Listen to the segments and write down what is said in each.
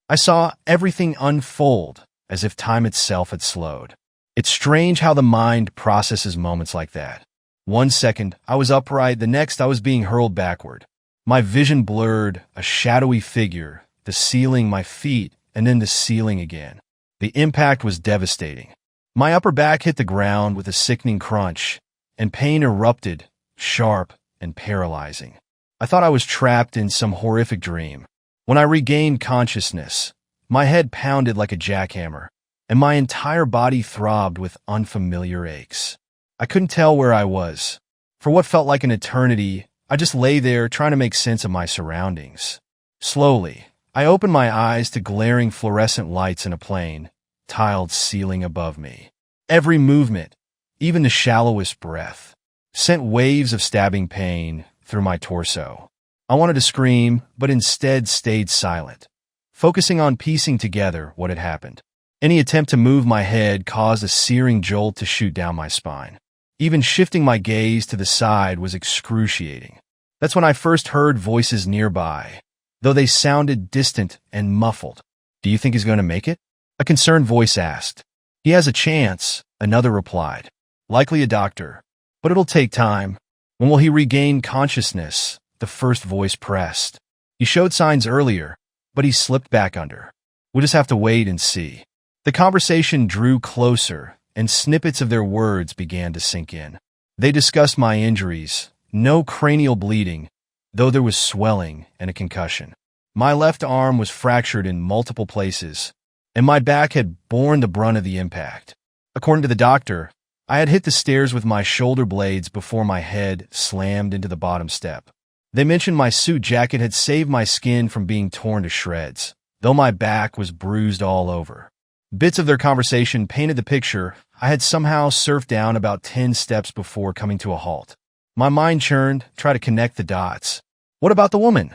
I saw everything unfold as if time itself had slowed. It's strange how the mind processes moments like that. One second, I was upright, the next I was being hurled backward. My vision blurred, a shadowy figure, the ceiling, my feet, and then the ceiling again. The impact was devastating. My upper back hit the ground with a sickening crunch, and pain erupted, sharp and paralyzing. I thought I was trapped in some horrific dream. When I regained consciousness, my head pounded like a jackhammer, and my entire body throbbed with unfamiliar aches. I couldn't tell where I was. For what felt like an eternity, I just lay there trying to make sense of my surroundings. Slowly, I opened my eyes to glaring fluorescent lights in a plain, tiled ceiling above me. Every movement, even the shallowest breath, sent waves of stabbing pain through my torso. I wanted to scream, but instead stayed silent, focusing on piecing together what had happened. Any attempt to move my head caused a searing jolt to shoot down my spine. Even shifting my gaze to the side was excruciating. That's when I first heard voices nearby, though they sounded distant and muffled. "Do you think he's going to make it?" a concerned voice asked. "He has a chance," another replied. "Likely a doctor, but it'll take time." "When will he regain consciousness?" the first voice pressed. "He showed signs earlier, but he slipped back under. We'll just have to wait and see." The conversation drew closer, and snippets of their words began to sink in. They discussed my injuries, no cranial bleeding, though there was swelling and a concussion. My left arm was fractured in multiple places, and my back had borne the brunt of the impact. According to the doctor, I had hit the stairs with my shoulder blades before my head slammed into the bottom step. They mentioned my suit jacket had saved my skin from being torn to shreds, though my back was bruised all over. Bits of their conversation painted the picture I had somehow surfed down about 10 steps before coming to a halt. My mind churned, trying to connect the dots. "What about the woman?"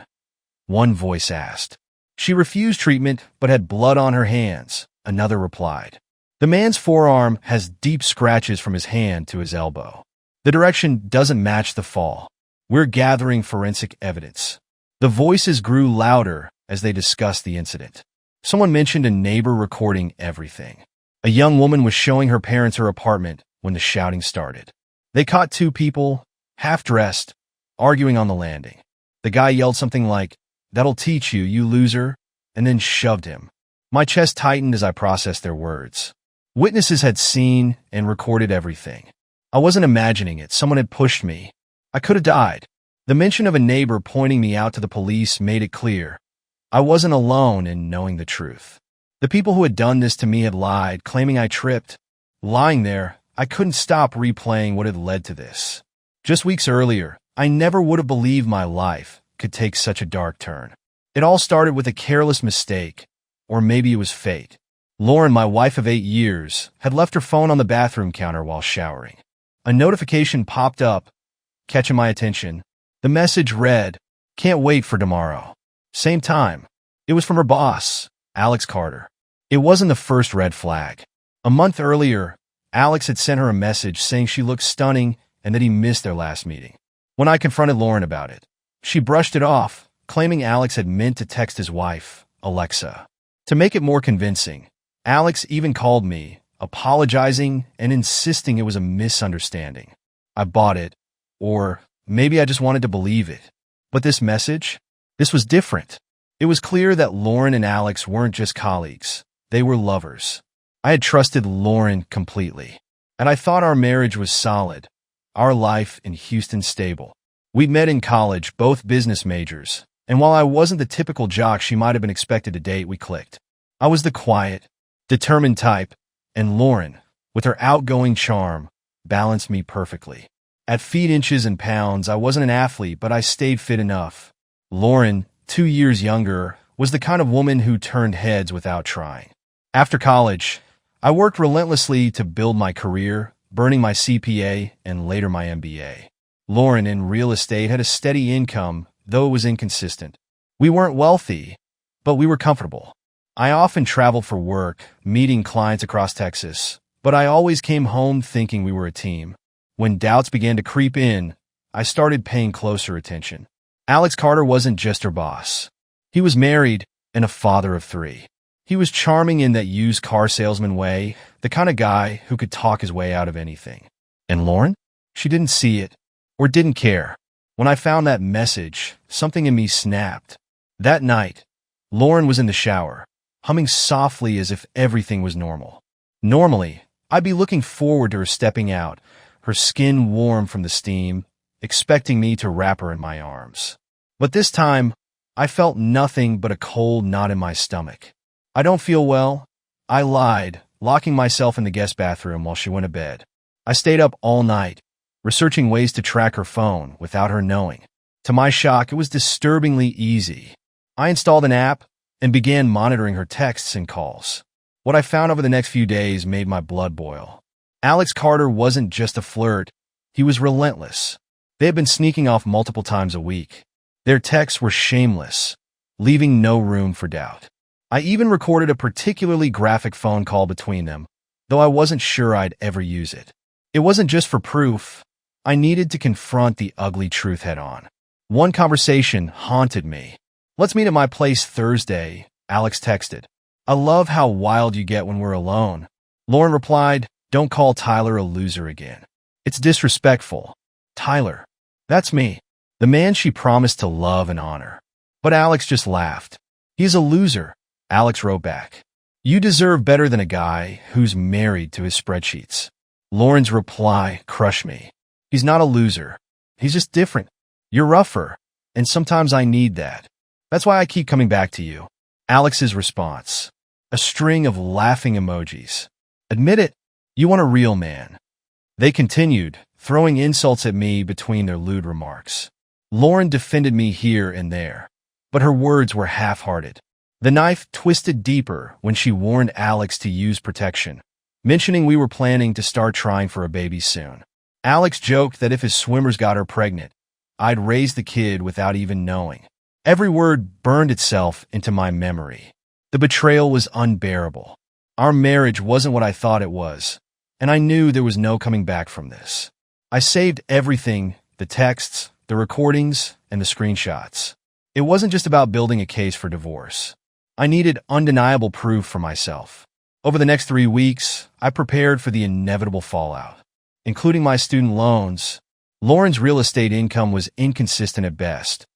one voice asked. "She refused treatment but had blood on her hands," another replied. "The man's forearm has deep scratches from his hand to his elbow. The direction doesn't match the fall. We're gathering forensic evidence." The voices grew louder as they discussed the incident. Someone mentioned a neighbor recording everything. A young woman was showing her parents her apartment when the shouting started. They caught two people, half-dressed, arguing on the landing. The guy yelled something like, "That'll teach you, you loser," and then shoved him. My chest tightened as I processed their words. Witnesses had seen and recorded everything. I wasn't imagining it. Someone had pushed me. I could have died. The mention of a neighbor pointing me out to the police made it clear. I wasn't alone in knowing the truth. The people who had done this to me had lied, claiming I tripped. Lying there, I couldn't stop replaying what had led to this. Just weeks earlier, I never would have believed my life could take such a dark turn. It all started with a careless mistake, or maybe it was fate. Lauren, my wife of 8 years, had left her phone on the bathroom counter while showering. A notification popped up, catching my attention. The message read, "Can't wait for tomorrow." Same time. It was from her boss, Alex Carter. It wasn't the first red flag. A month earlier, Alex had sent her a message saying she looked stunning and that he missed their last meeting. When I confronted Lauren about it, she brushed it off, claiming Alex had meant to text his wife, Alexa. To make it more convincing, Alex even called me, apologizing and insisting it was a misunderstanding. I bought it, or maybe I just wanted to believe it. But this message? This was different. It was clear that Lauren and Alex weren't just colleagues. They were lovers. I had trusted Lauren completely, and I thought our marriage was solid, our life in Houston stable. We'd met in college, both business majors, and while I wasn't the typical jock she might have been expected to date, we clicked. I was the quiet, determined type, and Lauren, with her outgoing charm, balanced me perfectly. At feet, inches, and pounds, I wasn't an athlete, but I stayed fit enough. Lauren, 2 years younger, was the kind of woman who turned heads without trying. After college, I worked relentlessly to build my career, burning my CPA and later my MBA. Lauren, in real estate, had a steady income, though it was inconsistent. We weren't wealthy, but we were comfortable. I often traveled for work, meeting clients across Texas, but I always came home thinking we were a team. When doubts began to creep in, I started paying closer attention. Alex Carter wasn't just her boss. He was married, and a father of 3. He was charming in that used car salesman way, the kind of guy who could talk his way out of anything. And Lauren? She didn't see it, or didn't care. When I found that message, something in me snapped. That night, Lauren was in the shower, humming softly as if everything was normal. Normally, I'd be looking forward to her stepping out, her skin warm from the steam, expecting me to wrap her in my arms. But this time, I felt nothing but a cold knot in my stomach. "I don't feel well," I lied, locking myself in the guest bathroom while she went to bed. I stayed up all night, researching ways to track her phone without her knowing. To my shock, it was disturbingly easy. I installed an app and began monitoring her texts and calls. What I found over the next few days made my blood boil. Alex Carter wasn't just a flirt, he was relentless. They had been sneaking off multiple times a week. Their texts were shameless, leaving no room for doubt. I even recorded a particularly graphic phone call between them, though I wasn't sure I'd ever use it. It wasn't just for proof. I needed to confront the ugly truth head-on. One conversation haunted me. "Let's meet at my place Thursday," Alex texted. "I love how wild you get when we're alone." Lauren replied, "Don't call Tyler a loser again. It's disrespectful." Tyler. That's me. The man she promised to love and honor. But Alex just laughed. "He's a loser," Alex wrote back. "You deserve better than a guy who's married to his spreadsheets." Lauren's reply crushed me. "He's not a loser. He's just different. You're rougher, and sometimes I need that. That's why I keep coming back to you." Alex's response. A string of laughing emojis. "Admit it, you want a real man." They continued, throwing insults at me between their lewd remarks. Lauren defended me here and there, but her words were half-hearted. The knife twisted deeper when she warned Alex to use protection, mentioning we were planning to start trying for a baby soon. Alex joked that if his swimmers got her pregnant, I'd raise the kid without even knowing. Every word burned itself into my memory. The betrayal was unbearable. Our marriage wasn't what I thought it was, and I knew there was no coming back from this. I saved everything, the texts, the recordings, and the screenshots. It wasn't just about building a case for divorce. I needed undeniable proof for myself. Over the next 3 weeks, I prepared for the inevitable fallout. Including my student loans, Lauren's real estate income was inconsistent at best,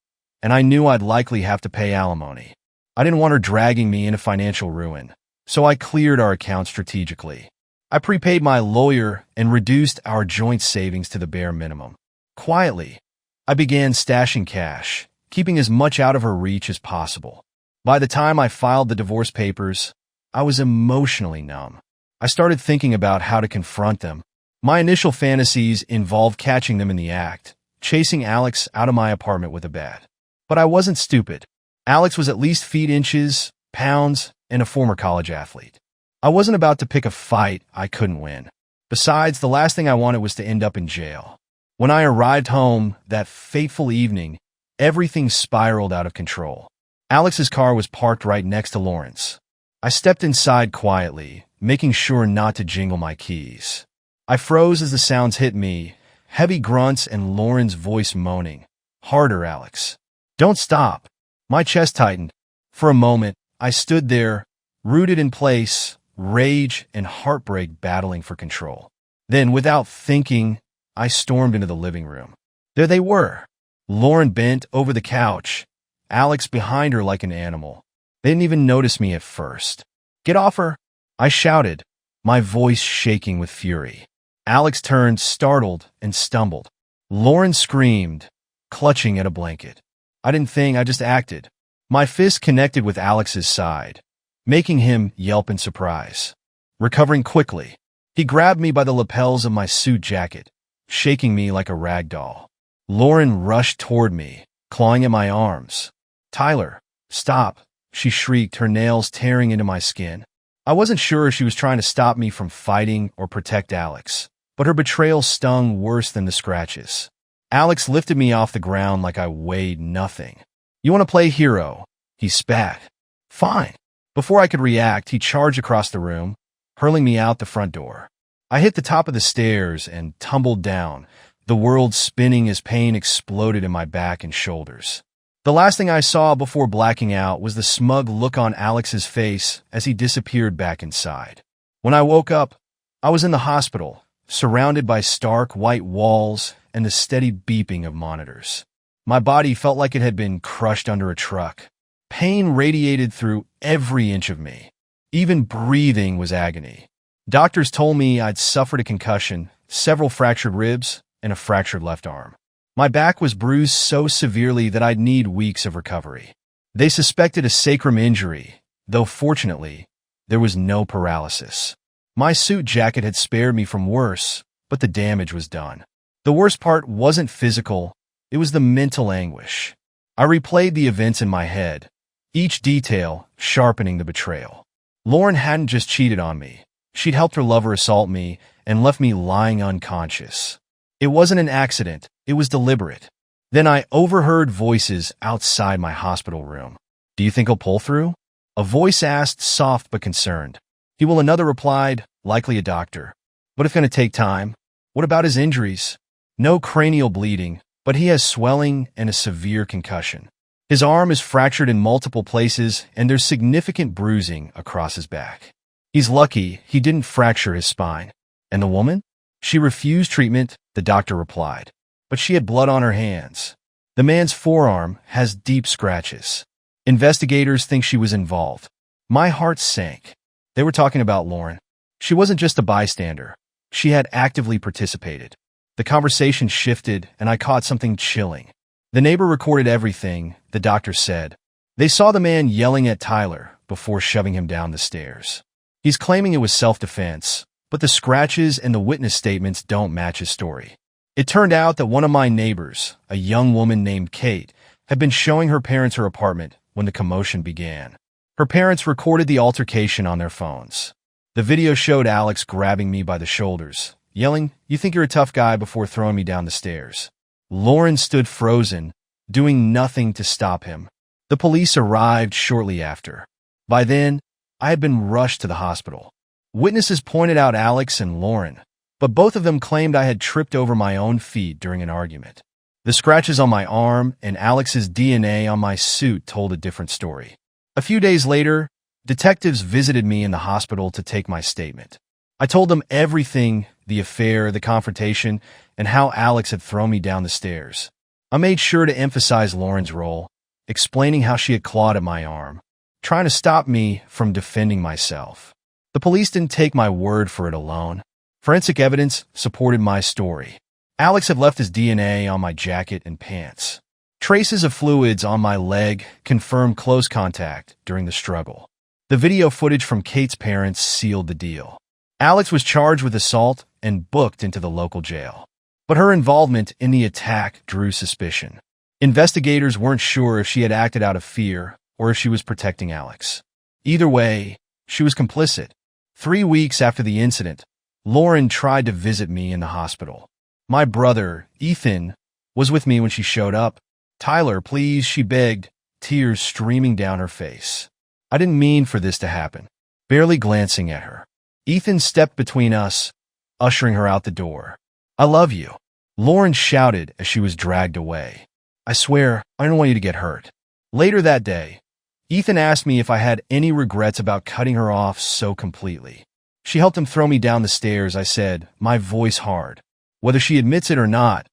and I knew I'd likely have to pay alimony. I didn't want her dragging me into financial ruin, so I cleared our account strategically. I prepaid my lawyer and reduced our joint savings to the bare minimum. Quietly, I began stashing cash, keeping as much out of her reach as possible. By the time I filed the divorce papers, I was emotionally numb. I started thinking about how to confront them. My initial fantasies involved catching them in the act, chasing Alex out of my apartment with a bat. But I wasn't stupid. Alex was at least feet inches, pounds, and a former college athlete. I wasn't about to pick a fight I couldn't win. Besides, the last thing I wanted was to end up in jail. When I arrived home that fateful evening, everything spiraled out of control. Alex's car was parked right next to Lauren's. I stepped inside quietly, making sure not to jingle my keys. I froze as the sounds hit me, heavy grunts and Lauren's voice moaning. "Harder, Alex. Don't stop." My chest tightened. For a moment, I stood there, rooted in place, rage and heartbreak battling for control. Then, without thinking, I stormed into the living room. There they were. Lauren bent over the couch, Alex behind her like an animal. They didn't even notice me at first. "Get off her!" I shouted, my voice shaking with fury. Alex turned, startled, and stumbled. Lauren screamed, clutching at a blanket. I didn't think, I just acted. My fist connected with Alex's side, making him yelp in surprise. Recovering quickly, he grabbed me by the lapels of my suit jacket, shaking me like a rag doll. Lauren rushed toward me, clawing at my arms. "Tyler, stop," she shrieked, her nails tearing into my skin. I wasn't sure if she was trying to stop me from fighting or protect Alex, but her betrayal stung worse than the scratches. Alex lifted me off the ground like I weighed nothing. "You want to play hero?" he spat. "Fine." Before I could react, he charged across the room, hurling me out the front door. I hit the top of the stairs and tumbled down, the world spinning as pain exploded in my back and shoulders. The last thing I saw before blacking out was the smug look on Alex's face as he disappeared back inside. When I woke up, I was in the hospital, surrounded by stark white walls and the steady beeping of monitors. My body felt like it had been crushed under a truck. Pain radiated through every inch of me. Even breathing was agony. Doctors told me I'd suffered a concussion, several fractured ribs, and a fractured left arm. My back was bruised so severely that I'd need weeks of recovery. They suspected a sacrum injury, though fortunately, there was no paralysis. My suit jacket had spared me from worse, but the damage was done. The worst part wasn't physical, it was the mental anguish. I replayed the events in my head, each detail sharpening the betrayal. Lauren hadn't just cheated on me. She'd helped her lover assault me and left me lying unconscious. It wasn't an accident, it was deliberate. Then I overheard voices outside my hospital room. "Do you think he'll pull through?" A voice asked, soft but concerned. "He will," another replied, "likely a doctor. But it's going to take time." "What about his injuries?" "No cranial bleeding, but he has swelling and a severe concussion. His arm is fractured in multiple places and there's significant bruising across his back. He's lucky he didn't fracture his spine." "And the woman?" "She refused treatment," the doctor replied. "But she had blood on her hands. The man's forearm has deep scratches. Investigators think she was involved." My heart sank. They were talking about Lauren. She wasn't just a bystander. She had actively participated. The conversation shifted, and I caught something chilling. The neighbor recorded everything, the doctor said. They saw the man yelling at Tyler before shoving him down the stairs. He's claiming it was self-defense, but the scratches and the witness statements don't match his story. It turned out that one of my neighbors, a young woman named Kate, had been showing her parents her apartment when the commotion began. Her parents recorded the altercation on their phones. The video showed Alex grabbing me by the shoulders, yelling, "You think you're a tough guy," before throwing me down the stairs. Lauren stood frozen, doing nothing to stop him. The police arrived shortly after. By then, I had been rushed to the hospital. Witnesses pointed out Alex and Lauren, but both of them claimed I had tripped over my own feet during an argument. The scratches on my arm and Alex's DNA on my suit told a different story. A few days later, detectives visited me in the hospital to take my statement. I told them everything, the affair, the confrontation, and how Alex had thrown me down the stairs. I made sure to emphasize Lauren's role, explaining how she had clawed at my arm, trying to stop me from defending myself. The police didn't take my word for it alone. Forensic evidence supported my story. Alex had left his DNA on my jacket and pants. Traces of fluids on my leg confirmed close contact during the struggle. The video footage from Kate's parents sealed the deal. Alex was charged with assault and booked into the local jail. But her involvement in the attack drew suspicion. Investigators weren't sure if she had acted out of fear or if she was protecting Alex. Either way, she was complicit. 3 weeks after the incident, Lauren tried to visit me in the hospital. My brother, Ethan, was with me when she showed up. "Tyler, please," she begged, tears streaming down her face. I didn't mean for this to happen. Barely glancing at her, Ethan stepped between us, ushering her out the door. "I love you," Lauren shouted as she was dragged away. "I swear, I don't want you to get hurt." Later that day, Ethan asked me if I had any regrets about cutting her off so completely. She helped him throw me down the stairs, I said, my voice hard. Whether she admits it or not,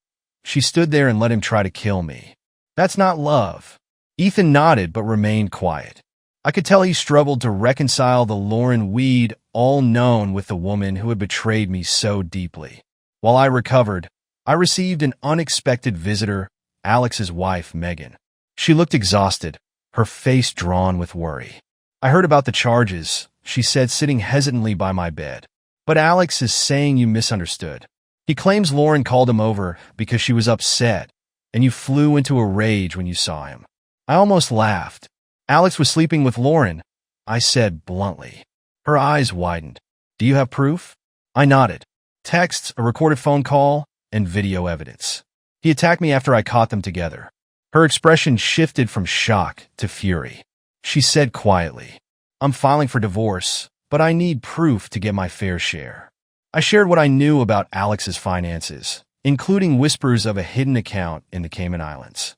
she stood there and let him try to kill me. "That's not love." Ethan nodded but remained quiet. I could tell he struggled to reconcile the Lauren we'd all known with the woman who had betrayed me so deeply. While I recovered, I received an unexpected visitor, Alex's wife, Megan. She looked exhausted, her face drawn with worry. "I heard about the charges," she said, sitting hesitantly by my bed. "But Alex is saying you misunderstood. He claims Lauren called him over because she was upset, and you flew into a rage when you saw him." I almost laughed. "Alex was sleeping with Lauren," I said bluntly. Her eyes widened. "Do you have proof?" I nodded. "Texts, a recorded phone call, and video evidence. He attacked me after I caught them together." Her expression shifted from shock to fury. She said quietly, "I'm filing for divorce, but I need proof to get my fair share." I shared what I knew about Alex's finances, including whispers of a hidden account in the Cayman Islands.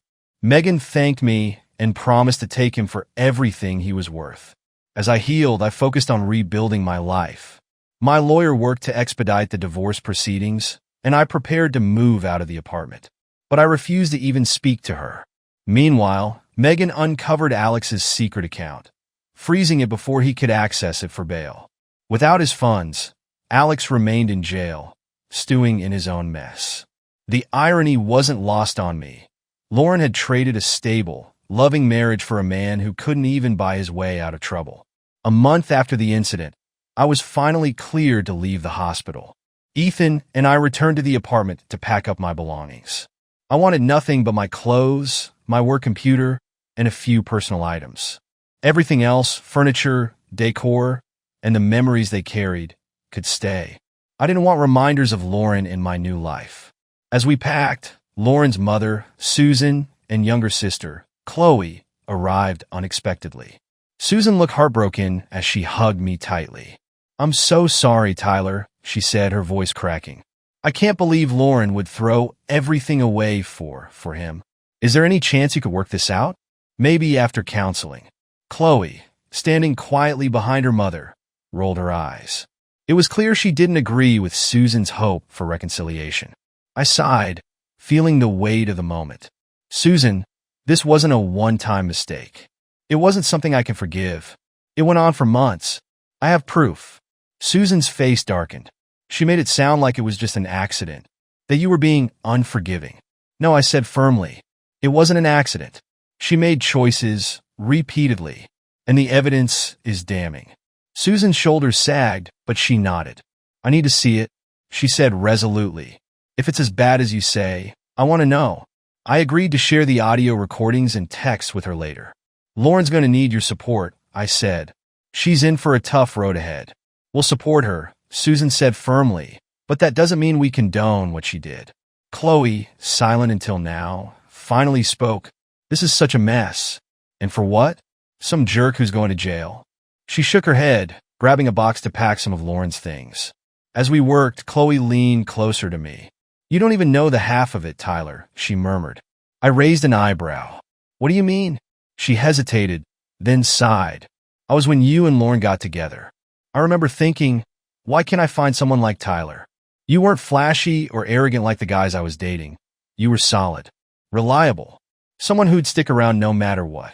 Megan thanked me and promised to take him for everything he was worth. As I healed, I focused on rebuilding my life. My lawyer worked to expedite the divorce proceedings, and I prepared to move out of the apartment. But I refused to even speak to her. Meanwhile, Megan uncovered Alex's secret account, freezing it before he could access it for bail. Without his funds, Alex remained in jail, stewing in his own mess. The irony wasn't lost on me. Lauren had traded a stable, loving marriage for a man who couldn't even buy his way out of trouble. A month after the incident, I was finally cleared to leave the hospital. Ethan and I returned to the apartment to pack up my belongings. I wanted nothing but my clothes, my work computer, and a few personal items. Everything else, furniture, decor, and the memories they carried, could stay. I didn't want reminders of Lauren in my new life. As we packed, Lauren's mother, Susan, and younger sister, Chloe, arrived unexpectedly. Susan looked heartbroken as she hugged me tightly. "I'm so sorry, Tyler," she said, her voice cracking. "I can't believe Lauren would throw everything away for him. Is there any chance you could work this out? Maybe after counseling." Chloe, standing quietly behind her mother, rolled her eyes. It was clear she didn't agree with Susan's hope for reconciliation. I sighed, feeling the weight of the moment. "Susan, this wasn't a one-time mistake. It wasn't something I can forgive. It went on for months. I have proof." Susan's face darkened. She made it sound like it was just an accident, that you were being unforgiving. "No," I said firmly. "It wasn't an accident. She made choices, repeatedly, and the evidence is damning." Susan's shoulders sagged, but she nodded. "I need to see it," she said resolutely. "If it's as bad as you say, I want to know." I agreed to share the audio recordings and texts with her later. "Lauren's going to need your support," I said. "She's in for a tough road ahead." "We'll support her," Susan said firmly, "but that doesn't mean we condone what she did." Chloe, silent until now, finally spoke. "This is such a mess. And for what? Some jerk who's going to jail." She shook her head, grabbing a box to pack some of Lauren's things. As we worked, Chloe leaned closer to me. "You don't even know the half of it, Tyler," she murmured. I raised an eyebrow. "What do you mean?" She hesitated, then sighed. "I was when you and Lauren got together. I remember thinking, why can't I find someone like Tyler? You weren't flashy or arrogant like the guys I was dating. You were solid, reliable, someone who'd stick around no matter what."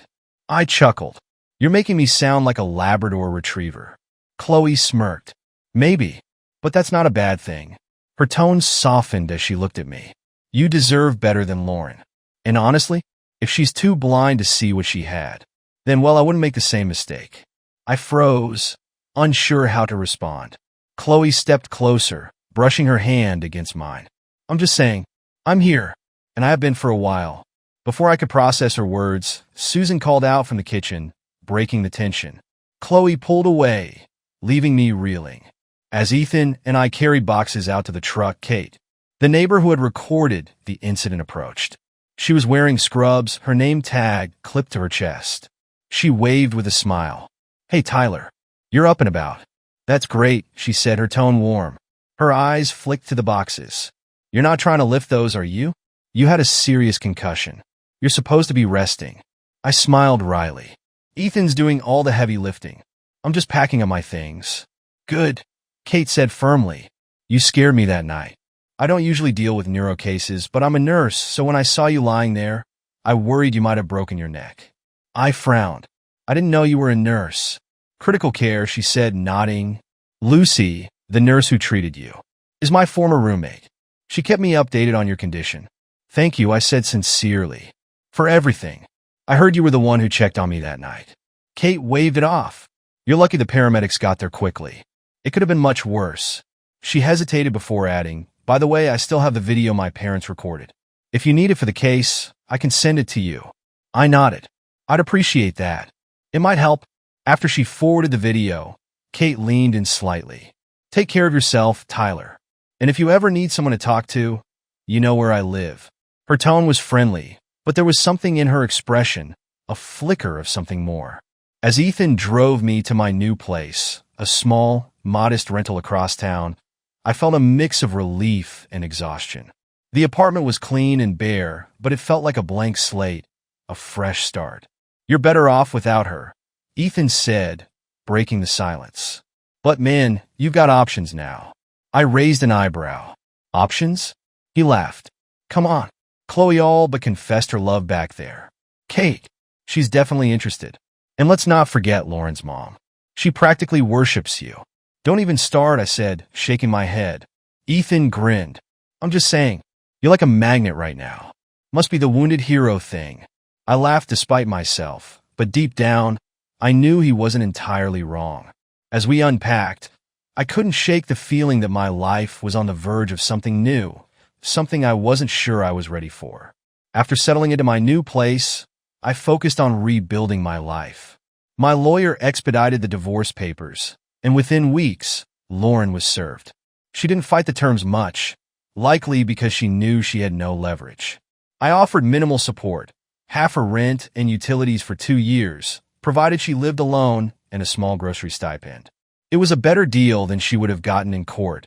I chuckled. "You're making me sound like a Labrador retriever." Chloe smirked. "Maybe, but that's not a bad thing." Her tone softened as she looked at me. "You deserve better than Lauren. And honestly, if she's too blind to see what she had, then, well, I wouldn't make the same mistake." I froze, unsure how to respond. Chloe stepped closer, brushing her hand against mine. "I'm just saying, I'm here, and I have been for a while." Before I could process her words, Susan called out from the kitchen, breaking the tension. Chloe pulled away, leaving me reeling. As Ethan and I carried boxes out to the truck, Kate, the neighbor who had recorded the incident, approached. She was wearing scrubs, her name tag clipped to her chest. She waved with a smile. "Hey, Tyler, you're up and about." "That's great," she said, her tone warm. Her eyes flicked to the boxes. "You're not trying to lift those, are you? You had a serious concussion. You're supposed to be resting." I smiled wryly. "Ethan's doing all the heavy lifting. I'm just packing up my things." "Good," Kate said firmly. "You scared me that night. I don't usually deal with neuro cases, but I'm a nurse, so when I saw you lying there, I worried you might have broken your neck." I frowned. "I didn't know you were a nurse." "Critical care," she said, nodding. "Lucy, the nurse who treated you, is my former roommate. She kept me updated on your condition." "Thank you," I said sincerely. "For everything. I heard you were the one who checked on me that night." Kate waved it off. "You're lucky the paramedics got there quickly. It could have been much worse." She hesitated before adding, "By the way, I still have the video my parents recorded. If you need it for the case, I can send it to you." I nodded. "I'd appreciate that. It might help." After she forwarded the video, Kate leaned in slightly. "Take care of yourself, Tyler. And if you ever need someone to talk to, you know where I live." Her tone was friendly, but there was something in her expression, a flicker of something more. As Ethan drove me to my new place, a small, modest rental across town, I felt a mix of relief and exhaustion. The apartment was clean and bare, but it felt like a blank slate, a fresh start. You're better off without her, Ethan said, breaking the silence. But man, you've got options now. I raised an eyebrow. Options? He laughed. Come on. Chloe all but confessed her love back there. Kate, she's definitely interested. And let's not forget Lauren's mom. She practically worships you. Don't even start, I said, shaking my head. Ethan grinned. I'm just saying, you're like a magnet right now. Must be the wounded hero thing. I laughed despite myself, but deep down, I knew he wasn't entirely wrong. As we unpacked, I couldn't shake the feeling that my life was on the verge of something new, something I wasn't sure I was ready for. After settling into my new place, I focused on rebuilding my life. My lawyer expedited the divorce papers, and within weeks, Lauren was served. She didn't fight the terms much, likely because she knew she had no leverage. I offered minimal support, half her rent and utilities for 2 years, provided she lived alone and a small grocery stipend. It was a better deal than she would have gotten in court,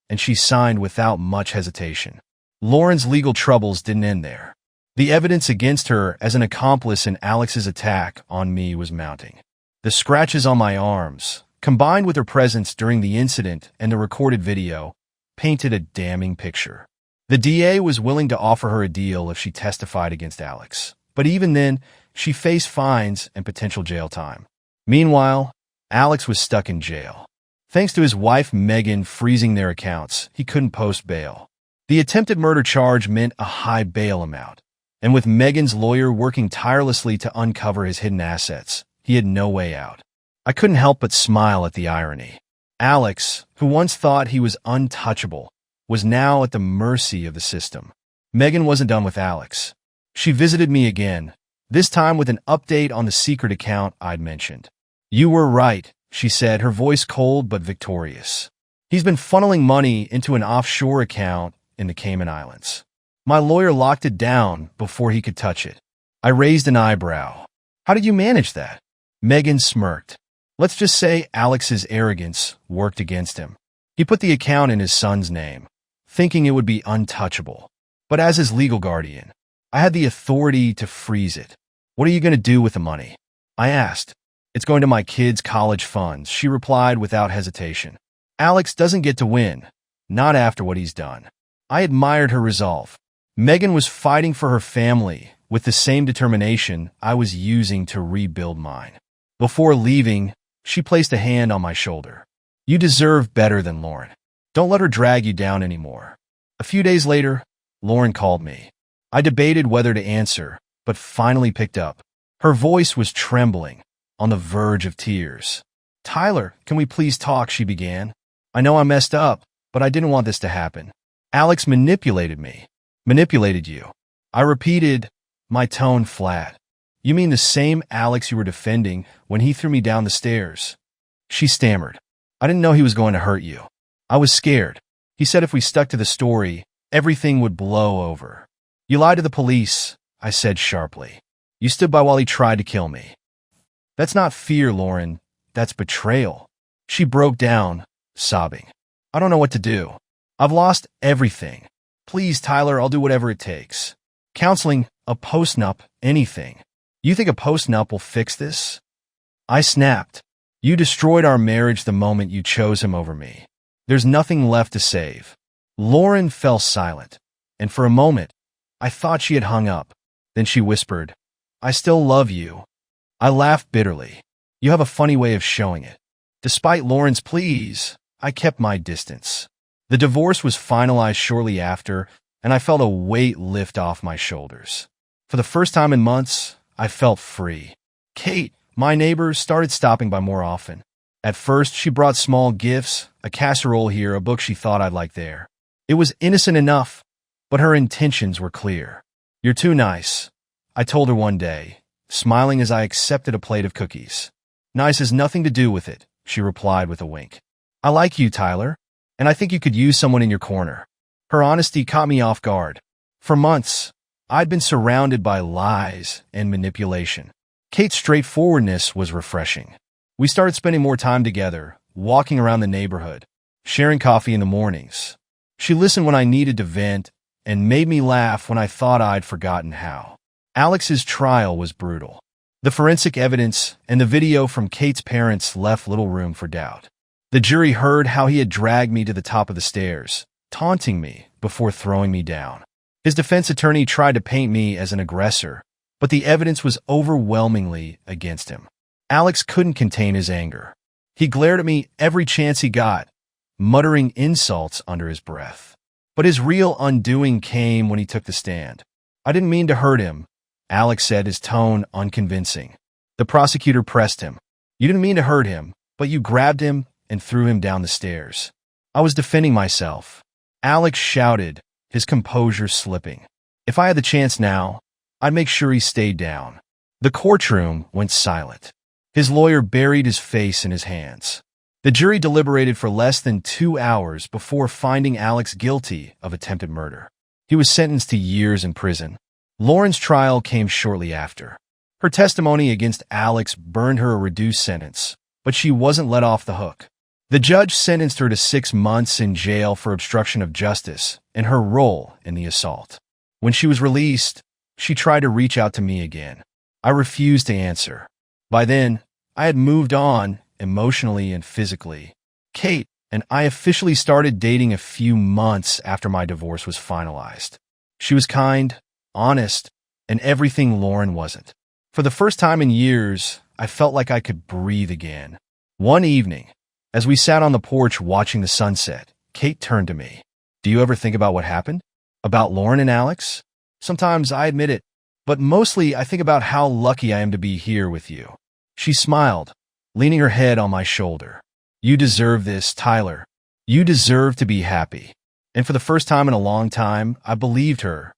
and she signed without much hesitation. Lauren's legal troubles didn't end there. The evidence against her as an accomplice in Alex's attack on me was mounting. The scratches on my arms, combined with her presence during the incident and the recorded video, painted a damning picture. The DA was willing to offer her a deal if she testified against Alex, but even then, she faced fines and potential jail time. Meanwhile, Alex was stuck in jail. Thanks to his wife Megan freezing their accounts, he couldn't post bail. The attempted murder charge meant a high bail amount, and with Megan's lawyer working tirelessly to uncover his hidden assets, he had no way out. I couldn't help but smile at the irony. Alex, who once thought he was untouchable, was now at the mercy of the system. Megan wasn't done with Alex. She visited me again, this time with an update on the secret account I'd mentioned. You were right, she said, her voice cold but victorious. He's been funneling money into an offshore account in the Cayman Islands. My lawyer locked it down before he could touch it. I raised an eyebrow. How did you manage that? Megan smirked. Let's just say Alex's arrogance worked against him. He put the account in his son's name, thinking it would be untouchable. But as his legal guardian, I had the authority to freeze it. What are you going to do with the money? I asked. It's going to my kids' college funds, she replied without hesitation. Alex doesn't get to win, not after what he's done. I admired her resolve. Megan was fighting for her family with the same determination I was using to rebuild mine. Before leaving, she placed a hand on my shoulder. You deserve better than Lauren. Don't let her drag you down anymore. A few days later, Lauren called me. I debated whether to answer, but finally picked up. Her voice was trembling, on the verge of tears. Tyler, can we please talk, she began. I know I messed up, but I didn't want this to happen. Alex manipulated me. Manipulated you. I repeated, my tone flat. You mean the same Alex you were defending when he threw me down the stairs? She stammered. I didn't know he was going to hurt you. I was scared. He said if we stuck to the story, everything would blow over. You lied to the police, I said sharply. You stood by while he tried to kill me. That's not fear, Lauren. That's betrayal. She broke down, sobbing. I don't know what to do. I've lost everything. Please, Tyler, I'll do whatever it takes. Counseling, a post-nup, anything. You think a post-nup will fix this? I snapped. You destroyed our marriage the moment you chose him over me. There's nothing left to save. Lauren fell silent, and for a moment, I thought she had hung up. Then she whispered, I still love you. I laughed bitterly. You have a funny way of showing it. Despite Lauren's pleas, I kept my distance. The divorce was finalized shortly after, and I felt a weight lift off my shoulders. For the first time in months, I felt free. Kate, my neighbor, started stopping by more often. At first, she brought small gifts, a casserole here, a book she thought I'd like there. It was innocent enough, but her intentions were clear. You're too nice, I told her one day, smiling as I accepted a plate of cookies. Nice has nothing to do with it, she replied with a wink. I like you, Tyler, and I think you could use someone in your corner. Her honesty caught me off guard. For months, I'd been surrounded by lies and manipulation. Kate's straightforwardness was refreshing. We started spending more time together, walking around the neighborhood, sharing coffee in the mornings. She listened when I needed to vent and made me laugh when I thought I'd forgotten how. Alex's trial was brutal. The forensic evidence and the video from Kate's parents left little room for doubt. The jury heard how he had dragged me to the top of the stairs, taunting me before throwing me down. His defense attorney tried to paint me as an aggressor, but the evidence was overwhelmingly against him. Alex couldn't contain his anger. He glared at me every chance he got, muttering insults under his breath. But his real undoing came when he took the stand. "I didn't mean to hurt him," Alex said, his tone unconvincing. The prosecutor pressed him. "You didn't mean to hurt him, but you grabbed him and threw him down the stairs." "I was defending myself," Alex shouted, his composure slipping. "If I had the chance now, I'd make sure he stayed down." The courtroom went silent. His lawyer buried his face in his hands. The jury deliberated for less than 2 hours before finding Alex guilty of attempted murder. He was sentenced to years in prison. Lauren's trial came shortly after. Her testimony against Alex burned her a reduced sentence, but she wasn't let off the hook. The judge sentenced her to 6 months in jail for obstruction of justice and her role in the assault. When she was released, she tried to reach out to me again. I refused to answer. By then, I had moved on emotionally and physically. Kate and I officially started dating a few months after my divorce was finalized. She was kind, honest, and everything Lauren wasn't. For the first time in years, I felt like I could breathe again. One evening, as we sat on the porch watching the sunset, Kate turned to me. "Do you ever think about what happened? About Lauren and Alex?" "Sometimes, I admit it, but mostly I think about how lucky I am to be here with you." She smiled, leaning her head on my shoulder. "You deserve this, Tyler. You deserve to be happy." And for the first time in a long time, I believed her,